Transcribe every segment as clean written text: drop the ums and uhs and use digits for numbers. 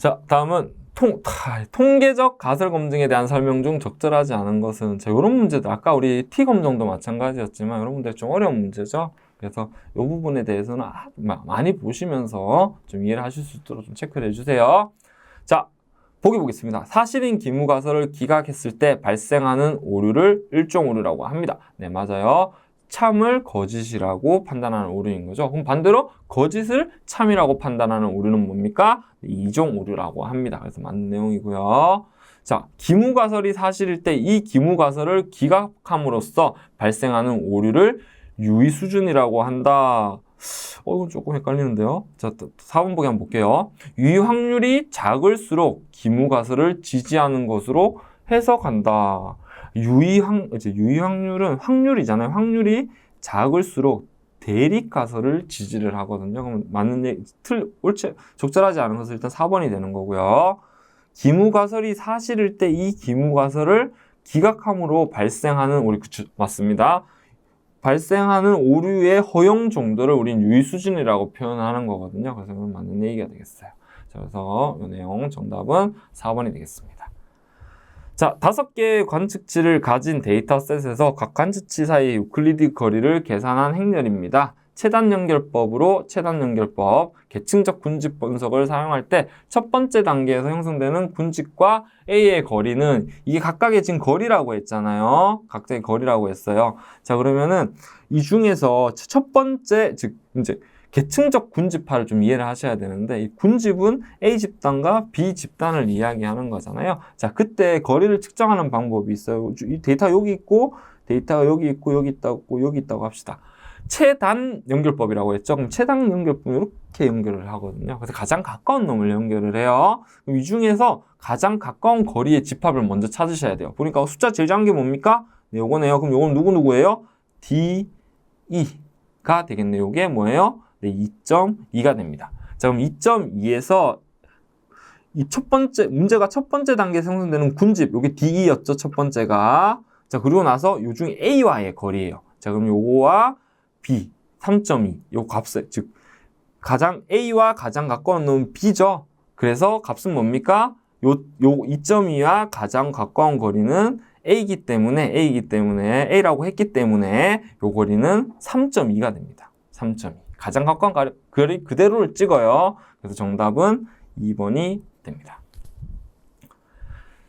자, 다음은 통계적 가설 검증에 대한 설명 중 적절하지 않은 것은, 자, 이런 문제들 아까 우리 T 검정도 마찬가지였지만 여러분들 좀 어려운 문제죠. 그래서 이 부분에 대해서는 많이 보시면서 좀 이해를 하실 수 있도록 좀 체크를 해주세요. 자, 보기 보겠습니다. 사실인 기무가설을 기각했을 때 발생하는 오류를 일종 오류라고 합니다. 네, 맞아요. 참을 거짓이라고 판단하는 오류인 거죠. 그럼 반대로 거짓을 참이라고 판단하는 오류는 뭡니까? 이종 오류라고 합니다. 그래서 맞는 내용이고요. 자, 기무가설이 사실일 때 이 기무가설을 기각함으로써 발생하는 오류를 유의 수준이라고 한다. 이건 조금 헷갈리는데요. 자, 4번 보기 한번 볼게요. 유의 확률이 작을수록 기무가설을 지지하는 것으로 해석한다. 유의 확률은 확률이잖아요. 확률이 작을수록 대립가설을 지지를 하거든요. 그럼 맞는 얘기, 옳지, 적절하지 않은 것은 일단 4번이 되는 거고요. 기무가설이 사실일 때 이 기무가설을 기각함으로 발생하는 맞습니다. 발생하는 오류의 허용 정도를 우린 유의 수준이라고 표현하는 거거든요. 그래서 이건 맞는 얘기가 되겠어요. 자, 그래서 이 내용 정답은 4번이 되겠습니다. 자, 5개의 관측치를 가진 데이터셋에서 각 관측치 사이의 유클리드 거리를 계산한 행렬입니다. 체단연결법으로 체단연결법, 계층적 군집 분석을 사용할 때 첫 번째 단계에서 형성되는 군집과 A의 거리는 이게 각각의 지금 거리라고 했잖아요. 각각의 거리라고 했어요. 자, 그러면은 이 중에서 첫 번째, 즉 이제 계층적 군집파를 좀 이해를 하셔야 되는데, 이 군집은 A 집단과 B 집단을 이야기하는 거잖아요. 자, 그때 거리를 측정하는 방법이 있어요. 이 데이터 여기 있고, 데이터가 여기 있고, 여기 있다고, 여기 있다고 합시다. 최단 연결법이라고 했죠. 그럼 최단 연결법은 이렇게 연결을 하거든요. 그래서 가장 가까운 놈을 연결을 해요. 그럼 이 중에서 가장 가까운 거리의 집합을 먼저 찾으셔야 돼요. 보니까 숫자 제일 작은 게 뭡니까? 네, 요거네요. 그럼 요건 누구예요? DE가 되겠네요. 요게 뭐예요? 네, 2.2가 됩니다. 자, 그럼 2.2에서 이 문제가 첫 번째 단계에 생성되는 군집, 요게 DE였죠, 첫 번째가. 자, 그리고 나서 요 중에 A와의 거리예요. 자, 그럼 요거와 B, 3.2, 요 값을, 즉, A와 가장 가까운 놈은 B죠. 그래서 값은 뭡니까? 요 2.2와 가장 가까운 거리는 A이기 때문에, A라고 했기 때문에 요 거리는 3.2가 됩니다. 3.2. 가장 가까운 거리 그대로를 찍어요. 그래서 정답은 2번이 됩니다.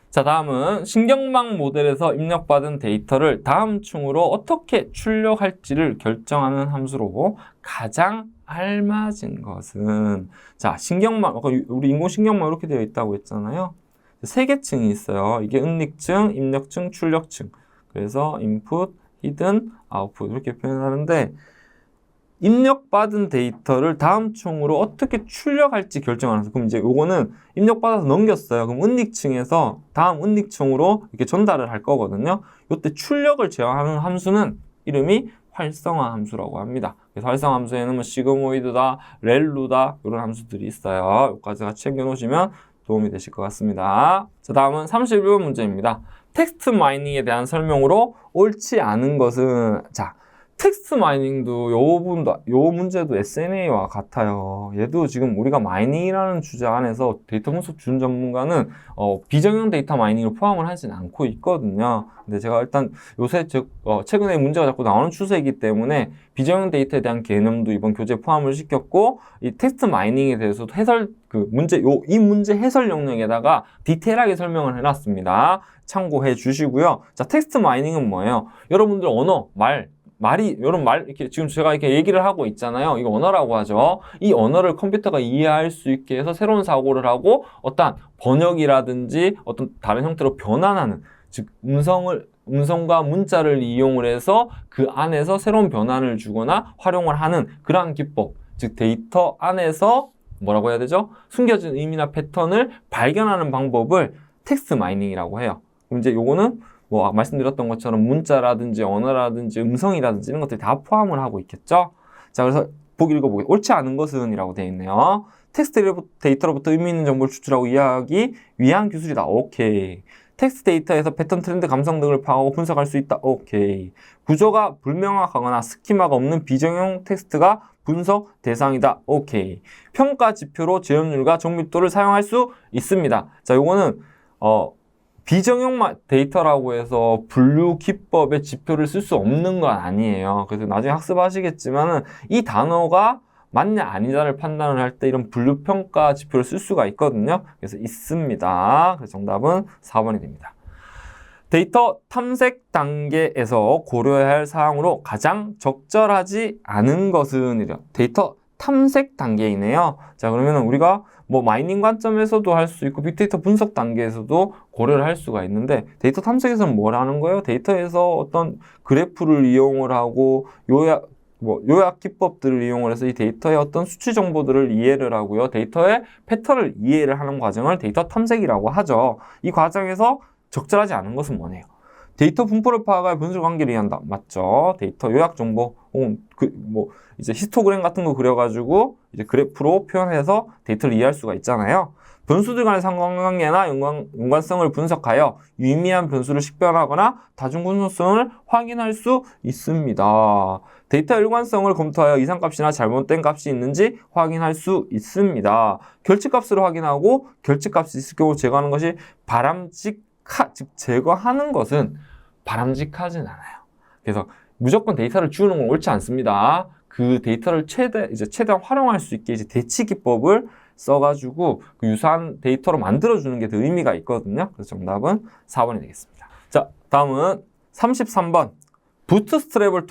자, 다음은 신경망 모델에서 입력받은 데이터를 다음 층으로 어떻게 출력할지를 결정하는 함수로 가장 알맞은 것은, 자, 신경망, 우리 인공신경망 이렇게 되어 있다고 했잖아요. 3개 층이 있어요. 이게 은닉층, 입력층, 출력층. 그래서 인풋, 히든, 아웃풋 이렇게 표현하는데, 입력받은 데이터를 다음 층으로 어떻게 출력할지 결정하는. 그럼 이제 요거는 입력받아서 넘겼어요. 그럼 은닉층에서 다음 은닉층으로 이렇게 전달을 할 거거든요. 이때 출력을 제어하는 함수는 이름이 활성화 함수라고 합니다. 그래서 활성화 함수에는 뭐 시그모이드다, 렐루다 이런 함수들이 있어요. 여기까지 같이 챙겨 놓으시면 도움이 되실 것 같습니다. 자, 다음은 31번 문제입니다. 텍스트 마이닝에 대한 설명으로 옳지 않은 것은, 자, 텍스트 마이닝도 요 문제도 SNA와 같아요. 얘도 지금 우리가 마이닝이라는 주제 안에서 데이터 분석 준 전문가는 비정형 데이터 마이닝을 포함을 하진 않고 있거든요. 근데 제가 일단 요새 최근에 문제가 자꾸 나오는 추세이기 때문에 비정형 데이터에 대한 개념도 이번 교재에 포함을 시켰고, 이 텍스트 마이닝에 대해서도 이 문제 해설 영역에다가 디테일하게 설명을 해놨습니다. 참고해 주시고요. 자, 텍스트 마이닝은 뭐예요? 여러분들 언어, 이렇게 지금 제가 이렇게 얘기를 하고 있잖아요. 이거 언어라고 하죠. 이 언어를 컴퓨터가 이해할 수 있게 해서 새로운 사고를 하고 어떤 번역이라든지 어떤 다른 형태로 변환하는, 즉 음성과 문자를 이용을 해서 그 안에서 새로운 변환을 주거나 활용을 하는 그러한 기법, 즉 데이터 안에서 뭐라고 해야 되죠? 숨겨진 의미나 패턴을 발견하는 방법을 텍스트 마이닝이라고 해요. 그럼 이제 요거는 뭐 말씀드렸던 것처럼 문자라든지 언어라든지 음성이라든지 이런 것들이 다 포함을 하고 있겠죠. 자, 그래서 보기 읽어보게. 옳지 않은 것은 이라고 되어 있네요. 텍스트 데이터로부터 의미 있는 정보를 추출하고 이해하기 위한 기술이다. 오케이. 텍스트 데이터에서 패턴, 트렌드, 감성 등을 파악하고 분석할 수 있다. 오케이. 구조가 불명확하거나 스키마가 없는 비정형 텍스트가 분석 대상이다. 오케이. 평가 지표로 제어률과 정밀도를 사용할 수 있습니다. 자, 요거는 비정형 데이터라고 해서 분류 기법의 지표를 쓸 수 없는 건 아니에요. 그래서 나중에 학습하시겠지만은 이 단어가 맞냐 아니냐를 판단을 할 때 이런 분류 평가 지표를 쓸 수가 있거든요. 그래서 있습니다. 그래서 정답은 4번이 됩니다. 데이터 탐색 단계에서 고려해야 할 사항으로 가장 적절하지 않은 것은 이래요. 데이터 탐색 단계이네요. 자, 그러면 우리가 뭐 마이닝 관점에서도 할 수 있고 빅데이터 분석 단계에서도 고려를 할 수가 있는데 데이터 탐색에서는 뭘 하는 거예요? 데이터에서 어떤 그래프를 이용을 하고 요약 기법들을 이용을 해서 이 데이터의 어떤 수치 정보들을 이해를 하고요. 데이터의 패턴을 이해를 하는 과정을 데이터 탐색이라고 하죠. 이 과정에서 적절하지 않은 것은 뭐네요? 데이터 분포를 파악할 분수 관계를 이해한다. 맞죠? 데이터 요약 정보, 이제 히스토그램 같은 거 그려가지고 이제 그래프로 표현해서 데이터를 이해할 수가 있잖아요. 변수들 간의 상관관계나 연관성을 분석하여 유의미한 변수를 식별하거나 다중군소성을 확인할 수 있습니다. 데이터 일관성을 검토하여 이상값이나 잘못된 값이 있는지 확인할 수 있습니다. 결집값을 확인하고 결집값이 있을 경우 제거하는 것이 즉 제거하는 것은 바람직하진 않아요. 그래서 무조건 데이터를 지우는 건 옳지 않습니다. 그 데이터를 최대한 활용할 수 있게 이제 대치 기법을 써가지고 그 유사한 데이터로 만들어주는 게 더 의미가 있거든요. 그래서 정답은 4번이 되겠습니다. 자, 다음은 33번. 부트스트랩을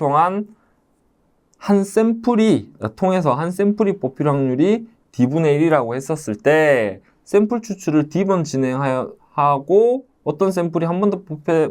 통해서 한 샘플이 뽑힐 확률이 D분의 1이라고 했었을 때 샘플 추출을 D번 진행하고 어떤 샘플이 한 번도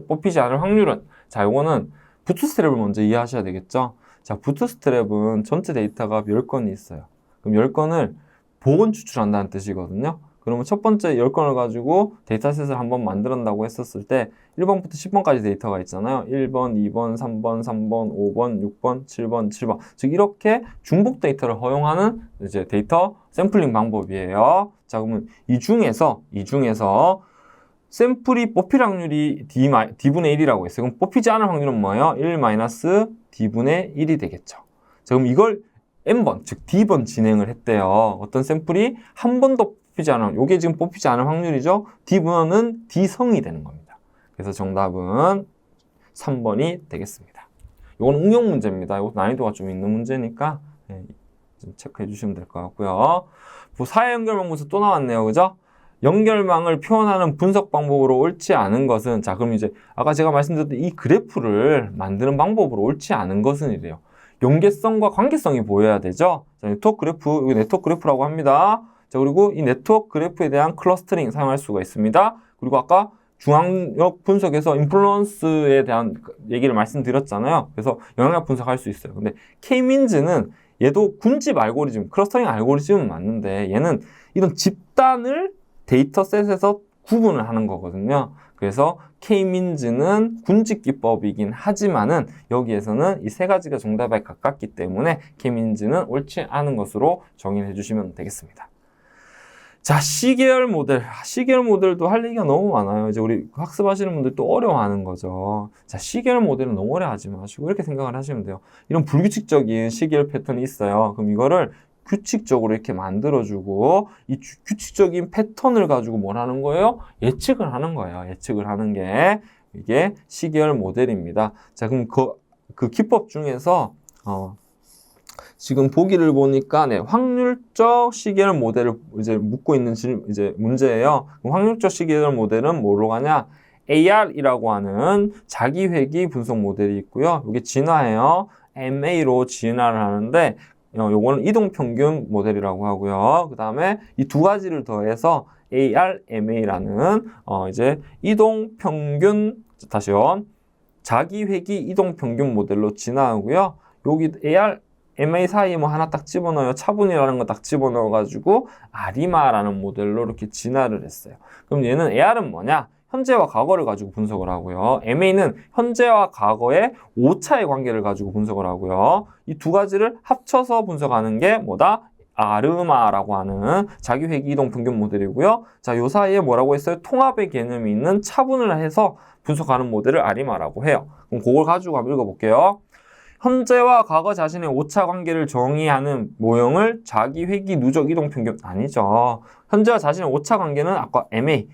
뽑히지 않을 확률은, 자, 요거는 부트스트랩을 먼저 이해하셔야 되겠죠. 자, 부트스트랩은 전체 데이터가 10건이 있어요. 그럼 10건을 복원 추출한다는 뜻이거든요. 그러면 첫 번째 10건을 가지고 데이터셋을 한번 만들었다고 했었을 때 1번부터 10번까지 데이터가 있잖아요. 1번, 2번, 3번, 5번, 6번, 7번. 즉 이렇게 중복 데이터를 허용하는 이제 데이터 샘플링 방법이에요. 자, 그러면 이 중에서 샘플이 뽑힐 확률이 D분의 1이라고 했어요. 그럼 뽑히지 않을 확률은 뭐예요? 1-D분의 1이 되겠죠. 자, 그럼 이걸 N번, 즉 D번 진행을 했대요. 어떤 샘플이 한 번도 뽑히지 않은, 요게 지금 뽑히지 않을 확률이죠. D번은 D성이 되는 겁니다. 그래서 정답은 3번이 되겠습니다. 이건 응용 문제입니다. 이거 난이도가 좀 있는 문제니까 좀 체크해 주시면 될 것 같고요. 사회 연결망 분석 또 나왔네요. 그죠? 연결망을 표현하는 분석 방법으로 옳지 않은 것은, 자, 그럼 이제 아까 제가 말씀드렸던 이 그래프를 만드는 방법으로 옳지 않은 것은 이래요. 연계성과 관계성이 보여야 되죠. 자, 네트워크 그래프, 여기 네트워크 그래프라고 합니다. 자, 그리고 이 네트워크 그래프에 대한 클러스터링 사용할 수가 있습니다. 그리고 아까 중앙력 분석에서 인플루언스에 대한 얘기를 말씀드렸잖아요. 그래서 영향력 분석할 수 있어요. 근데 K-민즈는 얘도 군집 알고리즘, 클러스터링 알고리즘은 맞는데 얘는 이런 집단을 데이터셋에서 구분을 하는 거거든요. 그래서 K-민즈는 군집 기법이긴 하지만은 여기에서는 이 세 가지가 정답에 가깝기 때문에 K-민즈는 옳지 않은 것으로 정의해 주시면 되겠습니다. 자, C계열 모델도 할 얘기가 너무 많아요. 이제 우리 학습하시는 분들 또 어려워하는 거죠. 자, C계열 모델은 너무 어려워하지 마시고 이렇게 생각을 하시면 돼요. 이런 불규칙적인 C계열 패턴이 있어요. 그럼 이거를 규칙적으로 이렇게 만들어주고 이 규칙적인 패턴을 가지고 뭘 하는 거예요? 예측을 하는 거예요. 예측을 하는 게 이게 C계열 모델입니다. 자, 그럼 그 기법 중에서 지금 보기를 보니까 확률적 C계열 모델을 이제 묻고 있는 이제 문제예요. 그럼 확률적 C계열 모델은 뭐로 가냐? AR이라고 하는 자기회귀 분석 모델이 있고요. 이게 진화예요. MA로 진화를 하는데 요거는 이동평균 모델이라고 하고요. 그 다음에 이 두 가지를 더해서 ARMA라는 이제 이동평균, 다시요. 자기회귀 이동평균 모델로 진화하고요. 여기 ARMA 사이에 뭐 하나 딱 집어넣어요. 차분이라는 거 딱 집어넣어가지고 아리마라는 모델로 이렇게 진화를 했어요. 그럼 얘는 AR은 뭐냐? 현재와 과거를 가지고 분석을 하고요. MA는 현재와 과거의 오차의 관계를 가지고 분석을 하고요. 이 두 가지를 합쳐서 분석하는 게 뭐다? 아르마라고 하는 자기회귀 이동 평균 모델이고요. 자, 요 사이에 뭐라고 했어요? 통합의 개념이 있는 차분을 해서 분석하는 모델을 아리마라고 해요. 그럼 그걸 가지고 한번 읽어볼게요. 현재와 과거 자신의 오차 관계를 정의하는 모형을 자기 회귀 누적 이동 평균 아니죠. 현재와 자신의 오차 관계는 아까 MA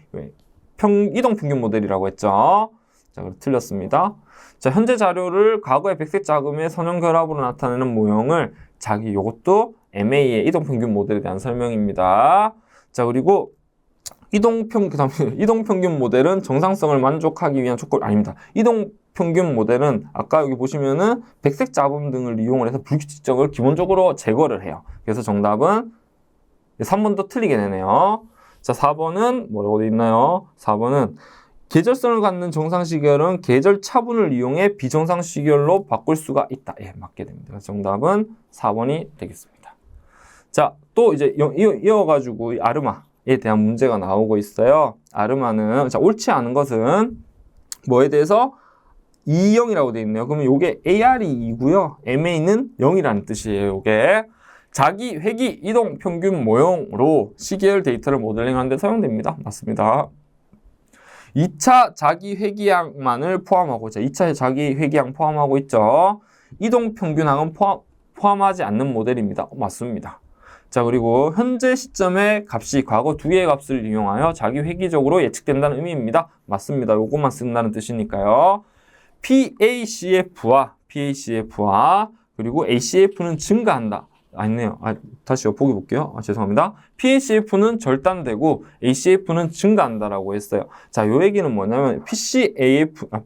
이동 평균 모델이라고 했죠. 자, 그럼 틀렸습니다. 자, 현재 자료를 과거의 백색 자금의 선형 결합으로 나타내는 모형을 자기 요것도 MA의 이동 평균 모델에 대한 설명입니다. 자, 그리고 이동 평균 모델은 정상성을 만족하기 위한 조건 아닙니다. 이동 평균 모델은 아까 여기 보시면은 백색 잡음 등을 이용을 해서 불규칙성을 기본적으로 제거를 해요. 그래서 정답은 3번도 틀리게 되네요. 자, 4번은 뭐라고 되어 있나요? 4번은 계절성을 갖는 정상 시결은 계절 차분을 이용해 비정상 시결로 바꿀 수가 있다. 예, 맞게 됩니다. 그래서 정답은 4번이 되겠습니다. 자, 또 이제 이어가지고 아르마에 대한 문제가 나오고 있어요. 아르마는 자, 옳지 않은 것은 뭐에 대해서 2,0이라고 되어 있네요. 그러면 이게 AR이 2고요. MA는 0이라는 뜻이에요. 이게 자기 회귀 이동 평균 모형으로 시계열 데이터를 모델링하는 데 사용됩니다. 맞습니다. 2차 자기 회귀량만을 포함하고, 자, 2차 자기 회귀량 포함하고 있죠. 이동 평균항은 포함하지 않는 모델입니다. 맞습니다. 자, 그리고 현재 시점의 값이 과거 두 개의 값을 이용하여 자기 회귀적으로 예측된다는 의미입니다. 맞습니다. 요것만 쓴다는 뜻이니까요. PACF와 그리고 ACF는 증가한다. 아니네요. 다시요. 보기 볼게요. 죄송합니다. PACF는 절단되고 ACF는 증가한다라고 했어요. 자, 요 얘기는 뭐냐면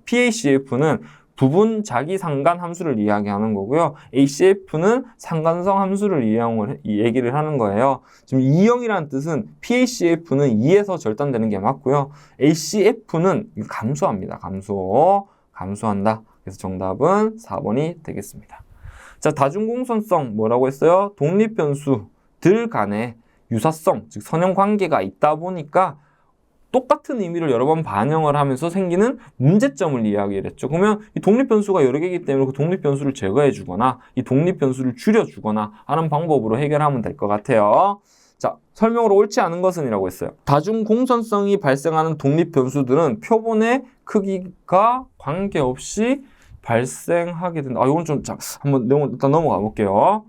PACF는 부분 자기 상간 함수를 이야기하는 거고요. ACF는 상관성 함수를 얘기를 하는 거예요. 지금 2,0이라는 뜻은 PACF는 2에서 절단되는 게 맞고요. ACF는 감소합니다. 감소한다. 그래서 정답은 4번이 되겠습니다. 자, 다중공선성 뭐라고 했어요? 독립변수들 간의 유사성, 즉 선형 관계가 있다 보니까 똑같은 의미를 여러 번 반영을 하면서 생기는 문제점을 이야기를 했죠. 그러면 이 독립변수가 여러 개이기 때문에 그 독립변수를 제거해 주거나 이 독립변수를 줄여 주거나 하는 방법으로 해결하면 될 것 같아요. 자, 설명으로 옳지 않은 것은 이라고 했어요. 다중공선성이 발생하는 독립변수들은 표본의 크기가 관계없이 발생하게 된다. 이건 좀, 자, 한번 일단 넘어가 볼게요.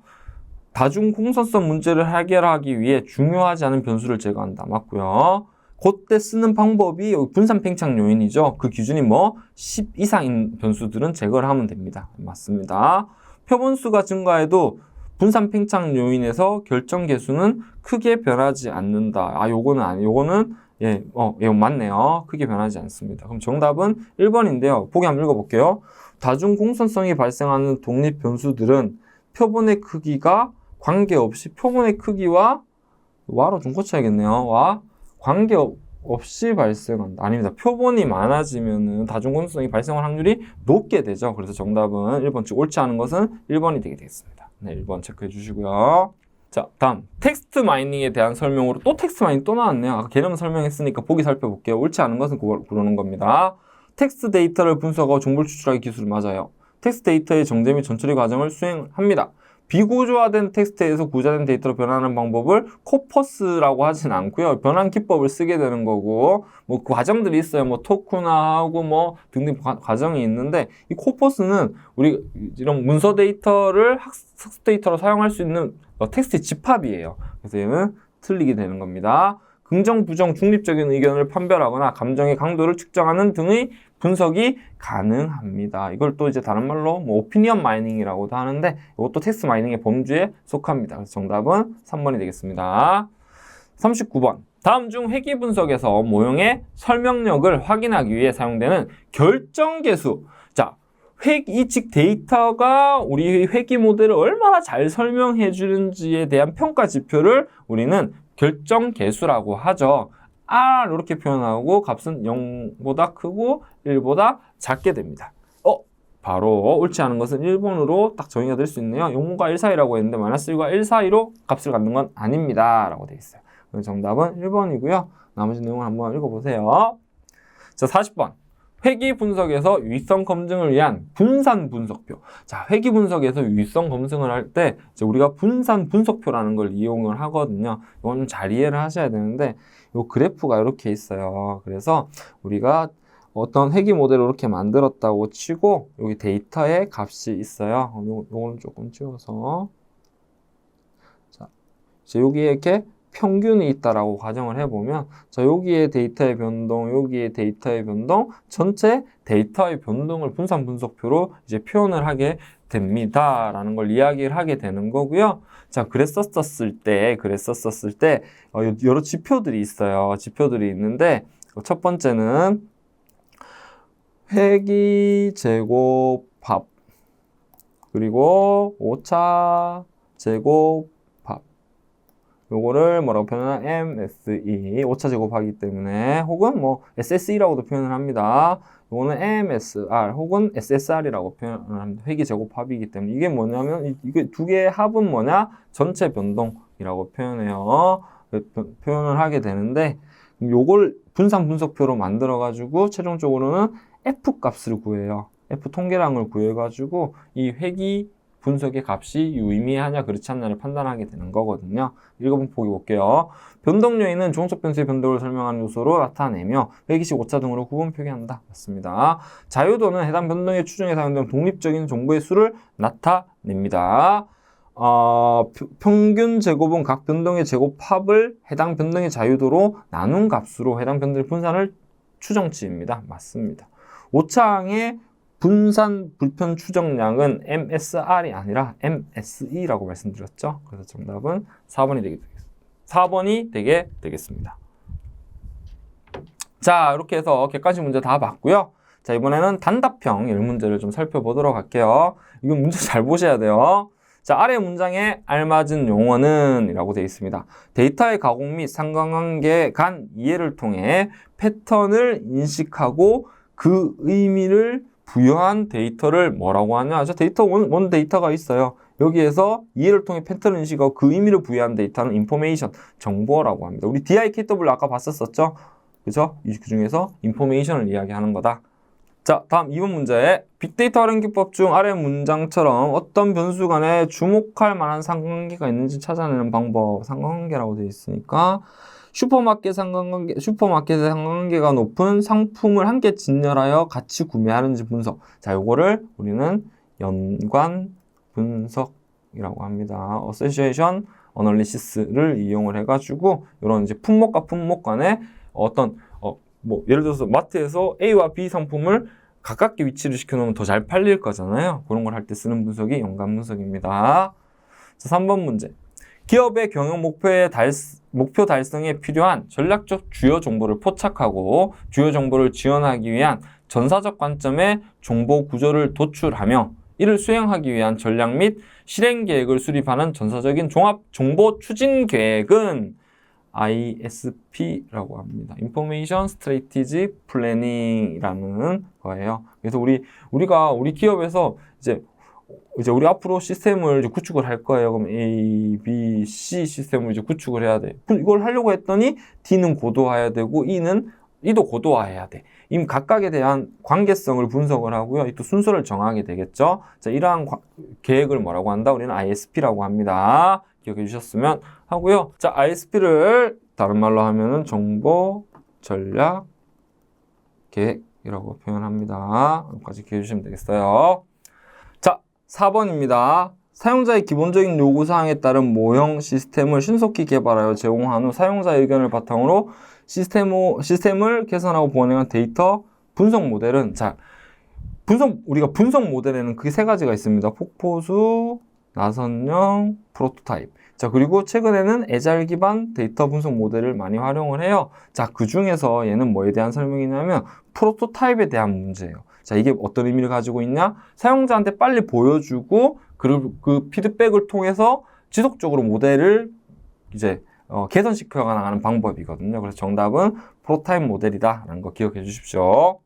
다중공선성 문제를 해결하기 위해 중요하지 않은 변수를 제거한다. 맞고요. 그때 쓰는 방법이 분산 팽창 요인이죠. 그 기준이 10 이상인 변수들은 제거를 하면 됩니다. 맞습니다. 표본수가 증가해도 분산 팽창 요인에서 결정 계수는 크게 변하지 않는다. 요거는 맞네요. 크게 변하지 않습니다. 그럼 정답은 1번인데요. 보기 한번 읽어볼게요. 다중공선성이 발생하는 독립 변수들은 표본의 크기가 관계없이 표본의 크기와 와로 좀 고쳐야겠네요. 와 관계없이 발생한다. 아닙니다. 표본이 많아지면은 다중공선성이 발생할 확률이 높게 되죠. 그래서 정답은 1번, 즉 옳지 않은 것은 1번이 되겠습니다. 네, 1번 체크해 주시고요. 자, 다음 텍스트 마이닝에 대한 설명으로 또 텍스트 마이닝 또 나왔네요. 아까 개념 설명했으니까 보기 살펴볼게요. 옳지 않은 것은 그러는 겁니다. 텍스트 데이터를 분석하고 정보를 추출하기 기술 맞아요. 텍스트 데이터의 정제 및 전처리 과정을 수행합니다. 비구조화된 텍스트에서 구조화된 데이터로 변하는 방법을 코퍼스라고 하진 않고요. 변환 기법을 쓰게 되는 거고, 그 과정들이 있어요. 토크나하고 등등 과정이 있는데, 이 코퍼스는 우리 이런 문서 데이터를 학습 데이터로 사용할 수 있는 텍스트 집합이에요. 그래서 얘는 틀리게 되는 겁니다. 긍정, 부정, 중립적인 의견을 판별하거나 감정의 강도를 측정하는 등의 분석이 가능합니다. 이걸 또 이제 다른 말로 오피니언 마이닝이라고도 하는데 이것도 텍스트 마이닝의 범주에 속합니다. 그래서 정답은 3번이 되겠습니다. 39번. 다음 중 회귀 분석에서 모형의 설명력을 확인하기 위해 사용되는 결정계수. 자, 즉 데이터가 우리 회귀 모델을 얼마나 잘 설명해 주는지에 대한 평가 지표를 우리는 결정계수라고 하죠. R 이렇게 표현하고 값은 0보다 크고 1보다 작게 됩니다. 바로 옳지 않은 것은 1번으로 딱 정의가 될 수 있네요. 0과 1 사이라고 했는데 마이너스 1과 1 사이로 값을 갖는 건 아닙니다. 라고 되어 있어요. 그래서 정답은 1번이고요. 나머지 내용을 한번 읽어보세요. 자, 40번. 회귀 분석에서 유의성 검증을 위한 분산 분석표. 자, 회귀 분석에서 유의성 검증을 할 때 우리가 분산 분석표라는 걸 이용을 하거든요. 이건 좀 잘 이해를 하셔야 되는데 이 그래프가 이렇게 있어요. 그래서 우리가 어떤 회귀 모델을 이렇게 만들었다고 치고 여기 데이터에 값이 있어요. 요거는 조금 지워서 자, 이제 여기에 이렇게 평균이 있다라고 가정을 해보면 자, 여기에 데이터의 변동, 여기에 데이터의 변동, 전체 데이터의 변동을 분산 분석표로 이제 표현을 하게 됩니다라는 걸 이야기를 하게 되는 거고요. 자, 그랬었을 때 여러 지표들이 있어요. 지표들이 있는데 첫 번째는 회귀 제곱 합 그리고 오차 제곱 합 요거를 뭐라고 표현하나 MSE 오차 제곱하기 때문에 혹은 뭐 SSE라고도 표현을 합니다. 요거는 MSR 혹은 SSR이라고 표현을 합니다. 회귀 제곱 합이기 때문에 이게 뭐냐면 이게 두 개의 합은 뭐냐? 전체 변동이라고 표현해요. 표현을 하게 되는데 요걸 분산 분석표로 만들어 가지고 최종적으로는 F 값을 구해요. F 통계량을 구해가지고 이 회귀 분석의 값이 유의미하냐 그렇지 않냐를 판단하게 되는 거거든요. 읽어보면 보기 볼게요. 변동 요인은 종속 변수의 변동을 설명하는 요소로 나타내며 회귀식 오차 등으로 구분 표기한다. 맞습니다. 자유도는 해당 변동의 추정에 사용되는 독립적인 정보의 수를 나타냅니다. 평균 제곱은 각 변동의 제곱합을 해당 변동의 자유도로 나눈 값으로 해당 변동의 분산을 추정치입니다. 맞습니다. 오차항의 분산 불편 추정량은 MSR이 아니라 MSE라고 말씀드렸죠. 그래서 정답은 4번이 되게 되겠습니다. 자, 이렇게 해서 객관식 문제 다 봤고요. 자, 이번에는 단답형 1문제를 좀 살펴보도록 할게요. 이건 문제 잘 보셔야 돼요. 자, 아래 문장에 알맞은 용어는 이라고 되어 있습니다. 데이터의 가공 및 상관관계 간 이해를 통해 패턴을 인식하고 그 의미를 부여한 데이터를 뭐라고 하냐? 저 데이터 원 데이터가 있어요. 여기에서 이해를 통해 패턴을 인식하고 그 의미를 부여한 데이터는 인포메이션, 정보라고 합니다. 우리 DIKW 아까 봤었었죠? 그죠? 그 중에서 인포메이션을 이야기하는 거다. 자, 다음 2번 문제. 빅데이터 활용 기법 중 아래 문장처럼 어떤 변수 간에 주목할 만한 상관관계가 있는지 찾아내는 방법. 상관관계라고 되어 있으니까 슈퍼마켓의 상관관계가 높은 상품을 함께 진열하여 같이 구매하는지 분석. 자, 요거를 우리는 연관 분석이라고 합니다. Association Analysis를 이용을 해가지고 이런 이제 품목과 품목 간에 어떤 뭐 예를 들어서 마트에서 A와 B 상품을 가깝게 위치를 시켜놓으면 더 잘 팔릴 거잖아요. 그런 걸 할 때 쓰는 분석이 연관 분석입니다. 자, 3번 문제. 기업의 경영 목표 달성에 필요한 전략적 주요 정보를 포착하고 주요 정보를 지원하기 위한 전사적 관점의 정보 구조를 도출하며 이를 수행하기 위한 전략 및 실행 계획을 수립하는 전사적인 종합 정보 추진 계획은 ISP라고 합니다. Information Strategy Planning이라는 거예요. 그래서 우리 기업에서 이제 우리 앞으로 시스템을 이제 구축을 할 거예요. 그럼 A, B, C 시스템을 이제 구축을 해야 돼. 이걸 하려고 했더니 D는 고도화해야 되고 E도 고도화해야 돼. 이 각각에 대한 관계성을 분석을 하고요. 또 순서를 정하게 되겠죠. 자, 이러한 계획을 뭐라고 한다? 우리는 ISP라고 합니다. 기억해 주셨으면 하고요. 자, ISP를 다른 말로 하면은 정보 전략 계획이라고 표현합니다. 여기까지 기억해 주시면 되겠어요. 자, 4번입니다. 사용자의 기본적인 요구사항에 따른 모형 시스템을 신속히 개발하여 제공한 후 사용자의 의견을 바탕으로 시스템을 개선하고 보완한 데이터 분석 모델은 우리가 분석 모델에는 그 세 가지가 있습니다. 폭포수, 나선형, 프로토타입. 자, 그리고 최근에는 애잘 기반 데이터 분석 모델을 많이 활용을 해요. 자, 그 중에서 얘는 뭐에 대한 설명이냐면 프로토타입에 대한 문제예요. 자, 이게 어떤 의미를 가지고 있냐? 사용자한테 빨리 보여주고 그 피드백을 통해서 지속적으로 모델을 이제 개선시켜 나가는 방법이거든요. 그래서 정답은 프로토타입 모델이다라는 거 기억해 주십시오.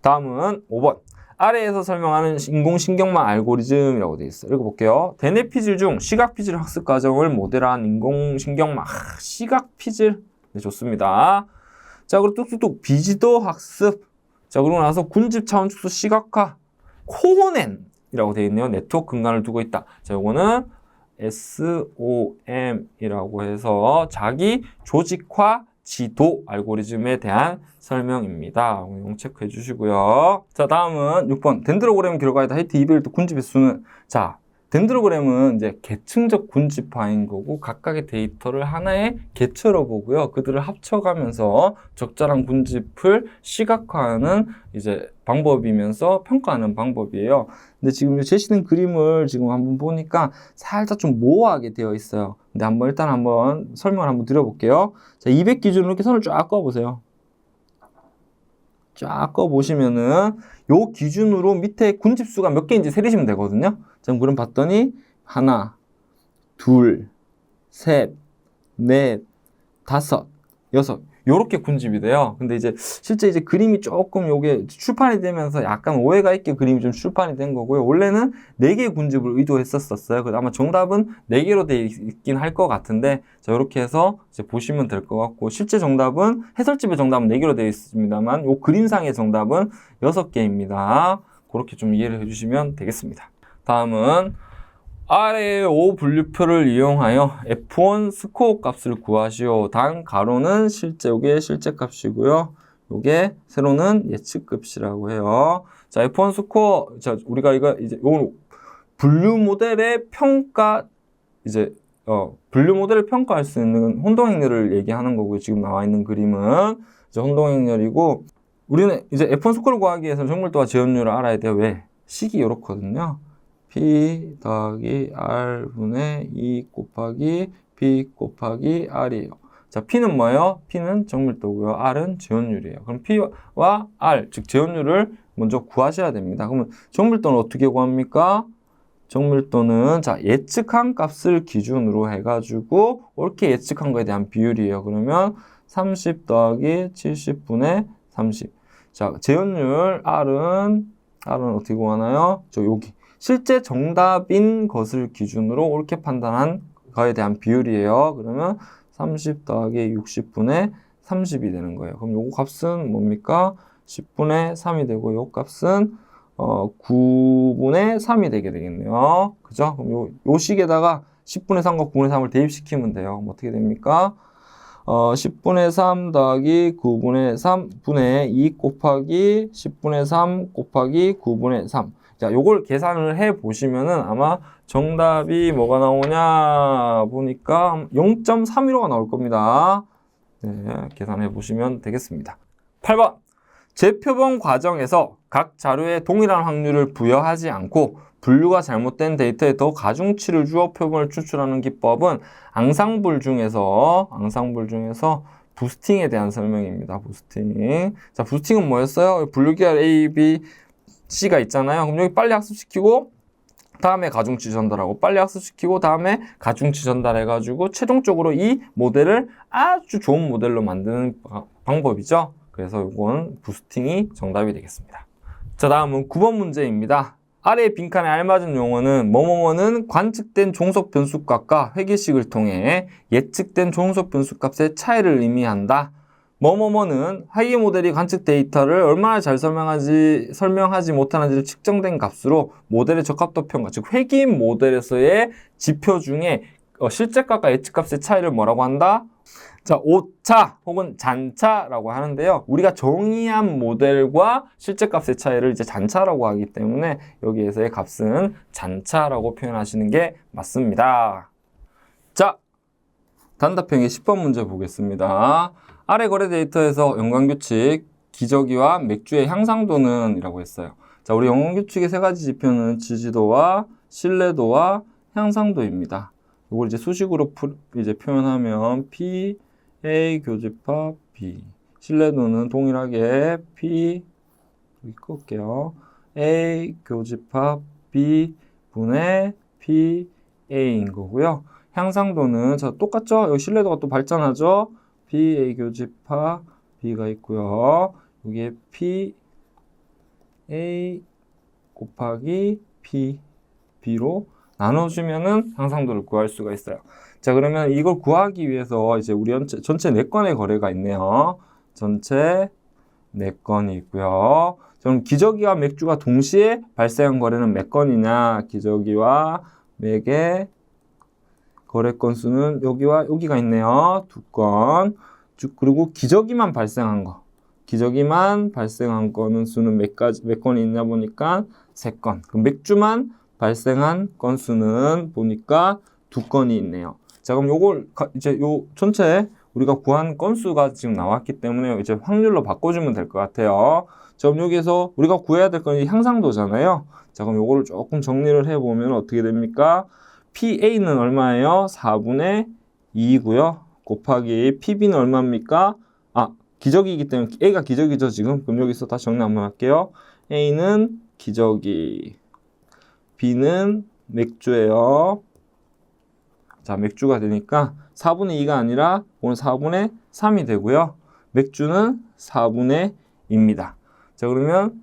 다음은 5번. 아래에서 설명하는 인공신경망 알고리즘이라고 되어 있어요. 읽어볼게요. 대뇌 피질 중 시각 피질 학습 과정을 모델한 인공신경망. 시각 피질. 네, 좋습니다. 자, 그리고 뚝뚝뚝 비지도 학습. 자, 그러고 나서 군집 차원 축소 시각화. 코넨이라고 되어 있네요. 네트워크 근간을 두고 있다. 자, 요거는 SOM이라고 해서 자기 조직화 지도 알고리즘에 대한 설명입니다. 용 체크해 주시고요. 자, 다음은 6번. 덴드로그램 결과에다 하이트 이베일트 군집의 수는, 자, 덴드로그램은 이제 계층적 군집화인 거고 각각의 데이터를 하나의 개체로 보고요. 그들을 합쳐가면서 적절한 군집을 시각화하는 이제 방법이면서 평가하는 방법이에요. 근데 지금 제시된 그림을 지금 한번 보니까 살짝 좀 모호하게 되어 있어요. 근데 일단 한번 설명을 한번 드려볼게요. 자, 200 기준으로 이렇게 선을 쫙 그어보세요. 쫙 그어보시면은 요 기준으로 밑에 군집수가 몇 개인지 세리시면 되거든요. 자, 그럼 봤더니 하나, 둘, 셋, 넷, 다섯, 여섯 요렇게 군집이 돼요. 근데 이제 실제 이제 그림이 조금 요게 출판이 되면서 약간 오해가 있게 그림이 좀 출판이 된 거고요. 원래는 4개의 군집을 의도했었어요. 그래서 아마 정답은 4개로 돼 있긴 할 것 같은데, 자, 요렇게 해서 이제 보시면 될 것 같고, 실제 정답은 해설집의 정답은 4개로 되어 있습니다만 요 그림상의 정답은 6개입니다. 그렇게 좀 이해를 해주시면 되겠습니다. 다음은 아래의 5 분류표를 이용하여 F1 스코어 값을 구하시오. 단 가로는 요게 실제 값이고요. 요게 세로는 예측 값이라고 해요. 자, F1 스코어, 자, 우리가 이제 요 분류 모델의 평가, 분류 모델을 평가할 수 있는 혼동행렬을 얘기하는 거고요. 지금 나와 있는 그림은 이제 혼동행렬이고, 우리는 이제 F1 스코어를 구하기 위해서는 정밀도와 지연율을 알아야 돼요. 왜? 식이 이렇거든요. P 더하기 R분의 2 곱하기 B 곱하기 R이에요. 자, P는 뭐예요? P는 정밀도고요. R은 지연율이에요. 그럼 P와 R, 즉 지연율을 먼저 구하셔야 됩니다. 그러면 정밀도는 어떻게 구합니까? 정밀도는 자, 예측한 값을 기준으로 해가지고 옳게 예측한 거에 대한 비율이에요. 그러면 30 더하기 70분의 30. 자, 지연율 R은 어떻게 구하나요? 여기. 실제 정답인 것을 기준으로 옳게 판단한 거에 대한 비율이에요. 그러면 30 더하기 60분의 30이 되는 거예요. 그럼 요거 값은 뭡니까? 10분의 3이 되고 요 값은 9분의 3이 되게 되겠네요. 그죠? 그럼 요 식에다가 10분의 3과 9분의 3을 대입시키면 돼요. 그럼 어떻게 됩니까? 10분의 3 더하기 9분의 3분의 2 곱하기 10분의 3 곱하기 9분의 3. 자, 요걸 계산을 해 보시면은 아마 정답이 뭐가 나오냐 보니까 0.315가 나올 겁니다. 네, 계산해 보시면 되겠습니다. 8번. 재표본 과정에서 각 자료에 동일한 확률을 부여하지 않고 분류가 잘못된 데이터에 더 가중치를 주어 표본을 추출하는 기법은 앙상블 중에서 부스팅에 대한 설명입니다. 부스팅. 자, 부스팅은 뭐였어요? 분류계열 A, B, C가 있잖아요. 그럼 여기 빨리 학습시키고 다음에 가중치 전달하고 빨리 학습시키고 다음에 가중치 전달해가지고 최종적으로 이 모델을 아주 좋은 모델로 만드는 방법이죠. 그래서 이건 부스팅이 정답이 되겠습니다. 자, 다음은 9번 문제입니다. 아래의 빈칸에 알맞은 용어는 뭐뭐뭐는 관측된 종속 변수값과 회계식을 통해 예측된 종속 변수값의 차이를 의미한다. 뭐뭐뭐는 회계 모델이 관측 데이터를 얼마나 잘 설명하지 못하는지를 측정된 값으로 모델의 적합도 평가, 즉 회계인 모델에서의 지표 중에 실제값과 예측값의 차이를 뭐라고 한다? 자, 오차 혹은 잔차라고 하는데요. 우리가 정의한 모델과 실제값의 차이를 이제 잔차라고 하기 때문에 여기에서의 값은 잔차라고 표현하시는 게 맞습니다. 자, 단답형의 10번 문제 보겠습니다. 아래 거래 데이터에서 연관규칙, 기저귀와 맥주의 향상도는 이라고 했어요. 자, 우리 연관규칙의 3가지 지표는 지지도와 신뢰도와 향상도입니다. 이걸 이제 수식으로 이제 표현하면 P, A 교집합 B. 신뢰도는 동일하게 P, 여기 끌게요. A 교집합 B 분의 P, A인 거고요. 향상도는 자, 똑같죠? 여기 신뢰도가 또 발전하죠? P, A 교집합 B가 있고요. 여기에 P, A 곱하기 P, B로 나눠주면은 향상도를 구할 수가 있어요. 자, 그러면 이걸 구하기 위해서 이제 우리 전체 4건의 거래가 있네요. 전체 4건이 있고요. 그럼 기저귀와 맥주가 동시에 발생한 거래는 몇 건이냐? 기저귀와 맥의 거래 건수는 여기와 여기가 있네요. 2건. 그리고 기저귀만 발생한 거. 기저귀만 발생한 거는 수는 몇 건이 있냐 보니까 3건. 그럼 맥주만 발생한 건수는 보니까 2건이 있네요. 자, 그럼 요걸 이제 요 전체 우리가 구한 건수가 지금 나왔기 때문에 이제 확률로 바꿔주면 될 것 같아요. 자, 그럼 여기서 우리가 구해야 될 건 향상도잖아요. 자, 그럼 요거를 조금 정리를 해보면 어떻게 됩니까? PA는 얼마예요? 4분의 2고요. 곱하기 PB는 얼마입니까? 기저귀이기 때문에 A가 기저귀죠, 지금. 그럼 여기서 다시 정리 한번 할게요. A는 기저귀, B는 맥주예요. 자, 맥주가 되니까 4분의 2가 아니라 오늘 4분의 3이 되고요. 맥주는 4분의 2입니다. 자, 그러면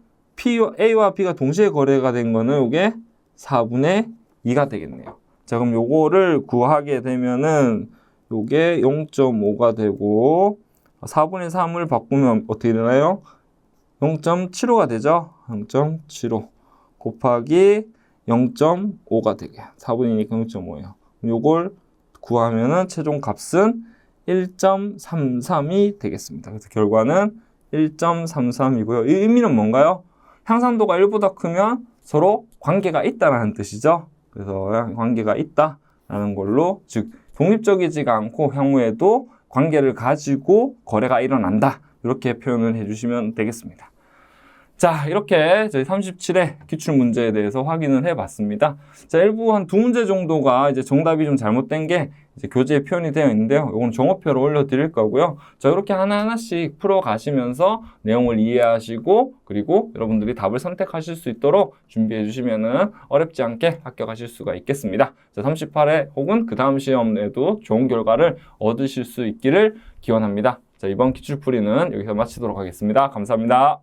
A와 B가 동시에 거래가 된 거는 이게 4분의 2가 되겠네요. 자, 그럼 요거를 구하게 되면은 요게 0.5가 되고 4분의 3을 바꾸면 어떻게 되나요? 0.75가 되죠? 0.75 곱하기 0.5가 되게 4분의 2니까 0.5예요. 요걸 구하면은 최종 값은 1.33이 되겠습니다. 그래서 결과는 1.33이고요. 이 의미는 뭔가요? 향상도가 1보다 크면 서로 관계가 있다라는 뜻이죠. 그래서 관계가 있다라는 걸로, 즉 독립적이지가 않고 향후에도 관계를 가지고 거래가 일어난다. 이렇게 표현을 해주시면 되겠습니다. 자, 이렇게 저희 37회 기출문제에 대해서 확인을 해봤습니다. 자, 일부 한 2문제 정도가 이제 정답이 좀 잘못된 게 이제 교재에 표현이 되어 있는데요. 이건 정오표로 올려드릴 거고요. 자, 이렇게 하나하나씩 풀어가시면서 내용을 이해하시고, 그리고 여러분들이 답을 선택하실 수 있도록 준비해 주시면은 어렵지 않게 합격하실 수가 있겠습니다. 자, 38회 혹은 그 다음 시험에도 좋은 결과를 얻으실 수 있기를 기원합니다. 자, 이번 기출풀이는 여기서 마치도록 하겠습니다. 감사합니다.